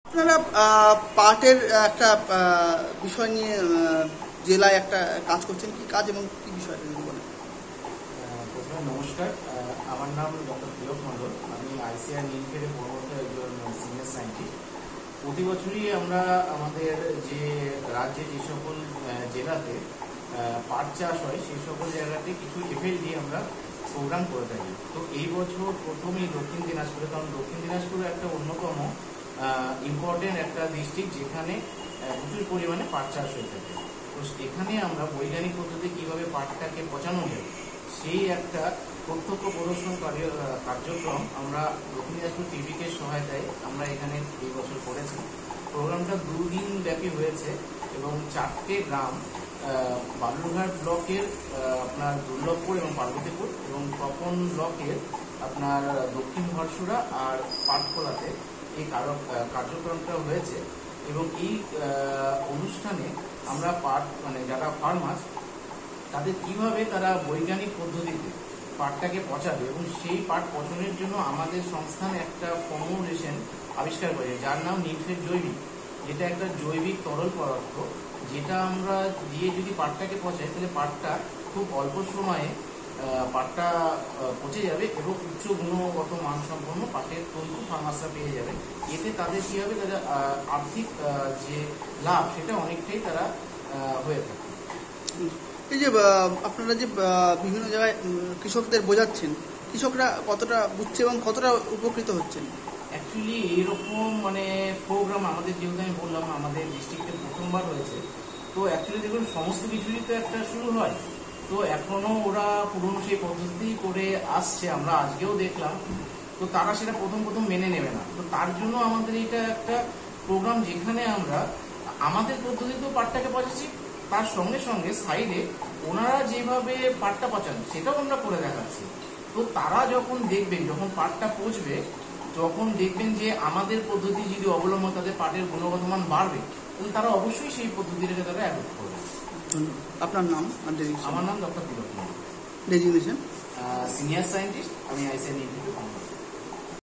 আপনারা পাটের একটা বিষয় নিয়ে জেলায় একটা কাজ করছেন, কি কাজ এবং কি বিষয় যদি বলেন? প্রথমে নমস্কার, আমার নাম ডক্টর তিলক মণ্ডল। আমি আইসিআর নীলফেরে কর্মরত একজন সিনিয়র সায়েন্টিস্ট। প্রতি বছরই আমরা আমাদের যে রাজ্যে যে সকল জেলাতে পাট চাষ হয় সেই সকল জায়গাতে কিছু এফএলডি আমরা প্রোগ্রাম করে থাকি। তো এই বছর প্রথমেই দক্ষিণ দিনাজপুরে, কারণ দক্ষিণ দিনাজপুরে একটা অন্যতম ইম্পর্টেন্ট একটা ডিস্ট্রিক্ট যেখানে প্রচুর পরিমাণে পাট চাষ হয়ে থাকে। তো এখানে আমরা বৈজ্ঞানিক পদ্ধতি কীভাবে পাটটাকে পচানো যায় সেই একটা প্রত্যক্ষ প্রদর্শন কার্যক্রম আমরা দক্ষিণ দিনাজপুর টিভিকে সহায়তায় আমরা এখানে এই বছর করেছি। প্রোগ্রামটা 2 দিন ব্যাপী হয়েছে এবং 4টে গ্রাম, বালুরঘাট ব্লকের আপনার দুর্লভপুর এবং পার্বতীপুর এবং তপন ব্লকের আপনার দক্ষিণ ভরসুরা আর পাটখোলাতে এই কার্যক্রমটা হয়েছে। এবং এই অনুষ্ঠানে আমরা পাট যারা ফার্মার্স তাদের কিভাবে তারা বৈজ্ঞানিক পদ্ধতিতে পাটটাকে পচাবে এবং সেই পাট পচনের জন্য আমাদের সংস্থান একটা ফর্মুলেশন আবিষ্কার করে যার নাম নীলফের জৈবিক, যেটা একটা জৈবিক তরল পদার্থ, যেটা আমরা দিয়ে যদি পাটটাকে পচাই তাহলে পাটটা খুব অল্প সময়ে পাটটা পচে যাবে এবং উচ্চ গুণগত মানসম্পন্ন পাটের তন্তু ফার্মার্সরা পেয়ে যাবে। এতে তাদের কী হবে, তাদের আর্থিক যে লাভ সেটা অনেকটাই তারা হয়ে থাকে। এই যে আপনারা যে বিভিন্ন জায়গায় কৃষকদের বোঝাচ্ছেন, কৃষকরা কতটা বুঝছে এবং কতটা উপকৃত হচ্ছেন? অ্যাকচুয়ালি এইরকম প্রোগ্রাম আমাদের, যেহেতু আমি বললাম আমাদের ডিস্ট্রিক্টে প্রথমবার হয়েছে, তো অ্যাকচুয়ালি দেখুন সমস্ত কিছুরই তো একটা শুরু হয়। তো এখনো ওরা পুরনো সেই পদ্ধতি করে আসছে, আমরা আজকেও দেখলাম। তো তারা সেটা প্রথম মেনে নেবে না। তো তার জন্য আমাদের এটা একটা প্রোগ্রাম যেখানে আমরা আমাদের পদ্ধতিতেও পাটটাকে পচাচ্ছি, তার সঙ্গে সঙ্গে সাইডে ওনারা যেভাবে পাটটা পচান সেটাও আমরা করে দেখাচ্ছি। তো তারা যখন দেখবেন, যখন পাটটা পচবে, যখন দেখবেন যে আমাদের পদ্ধতি যদি অবলম্বন তাদের পাটের গুণগত মান বাড়বে, তাহলে তারা অবশ্যই সেই পদ্ধতিটাকে তারা অ্যাডপ্ট করবে। আপনার নাম? আমার নাম ডক্টর তিলক মণ্ডল, ডেজিগনেশন সিনিয়র সায়েন্টিস্ট। আমি আইসিআর নীলফেরে কর্মরত।